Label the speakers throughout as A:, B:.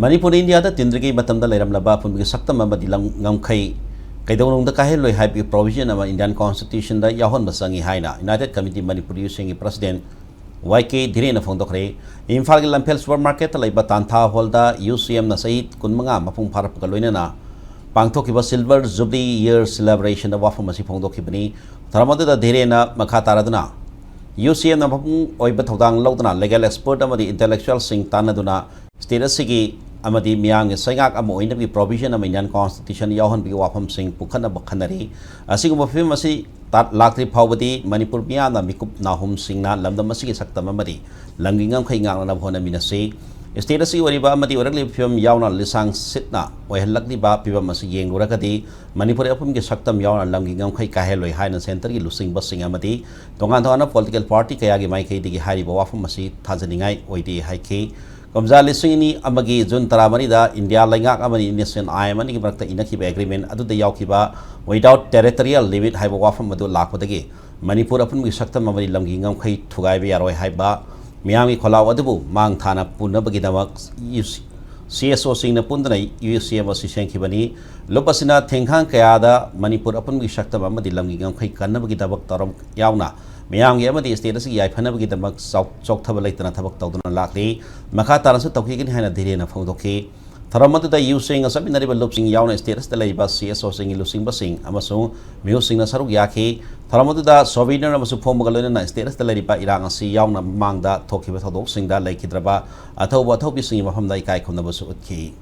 A: Manipur India da tindrigi matam da leram laba pun bi sakta ma di ngam khai kaidong da kahel loi happy provision of Indian Constitution da yahon basangi haina United Committee Manipuri singi President YK Dhirena Fondokre Imphal Lampel Supermarket laiba tantha holda UCM na sahit kunmanga mapung pharap kaloina na pangthokiba Silver Jubilee Year Celebration da wafam masi phongdokibani tharamadu da Dhirena makha taraduna UCM na mapung oiba thodang lawdana legal expert amadi intellectual sing tanaduna status sigi amadi miyang saingak amo oinabi provision of Indian Constitution yahon bi wafam sing pukhana bakhanari asiguma film asi tat lakri phawbadi Manipur miyana mikup nahum singna lamdam asigi saktam amadi langingam khaingang na bhona minase status sigi wariba amadi orakli film yauna lisang sitna oihalakli ba pibam asi yengurakadi Manipur apum gi saktam yauna langingam khai kaheloi haina center gi lusing basing amadi tongan thona political party kaya gi mai khai digi hari ba wafam asi thajaningai oidi haike Komza lisingini amagi June Taramarida India Langak Amani Nation Iamani Brakta Inakiba agreement Adu the Yaukiba without territorial limit Haiba Wafam Madu Lakwadagi Manipur upon we Sakta Mamadi Langingam Kai Tugai Aroi Haiba Miami Kola Wadabu Mang Thana Punabagidawak CSO Sing the Pundana UCM was Shankibani Lopasina Tenkan Kayada Manipur upon we Sakta Mamadi Langingam Kai Kanabagidawak Taram Yauna Miang Yamadi status Yapanabagi the Mak South Choktabalate and Tabak Tawduna Lakli, Makataran Tokin Hana Direna Fondoki, Taramatu the using a seminary lopsing Yauna status the labor CSO sing losing basing, Amason, musing the Saruyaki, Taramatu the Sovereign Amasu status the lady by Iran see Yauna Manga Toki with Hodosing that Lake Hidraba, Atoba Topi sing from the Kai Konabasu.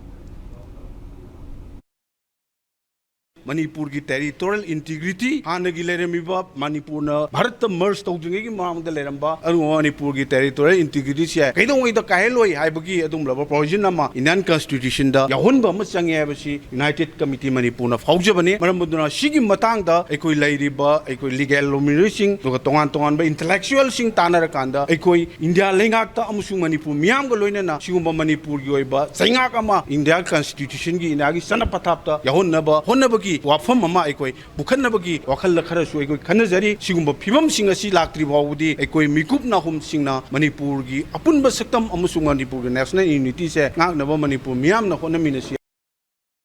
B: Manipur की territorial integrity हाने की लेरे मिबा मणिपुर न भारत मर्ज तौजुंगे की मांग दे लेरंबा अरु मणिपुर की territorial integrity से कई दोंगे तो काहे लोई हाय बगी अदुम लबा provision नमा Indian Constitution दा याहुन बा मचंगे है बसी United Committee मणिपुर न फौज बने मरम बुदुना शिगी मतांग दा एकोई लाइरिबा एकोई legal luminary सिंग तो तोंगान तोंगान बा intellectual सिंग ताना रकांदा एकोई इंडिया लेंगाक ता अमुसुंग मणिपुर मियाम को लोइने ना सिगुम मणिपुर की ओइबा सैंगाक अमा Indian Constitution की इनागी सन पथाप ता याहुन नबा होन नबगी वाफम अमा एकोई बुखन नबगी वखल खरसु एकोई खनजरी सिगुम फिबम सिंग असि लाक्ट्रि बावदी एकोई मिकुप नाहुम सिंगना मणिपुर की अपुनब सक्तम अमुसुंग मणिपुर की नेशनल यूनिटी से नाक नब मणिपुर मियाम न होनमिनसि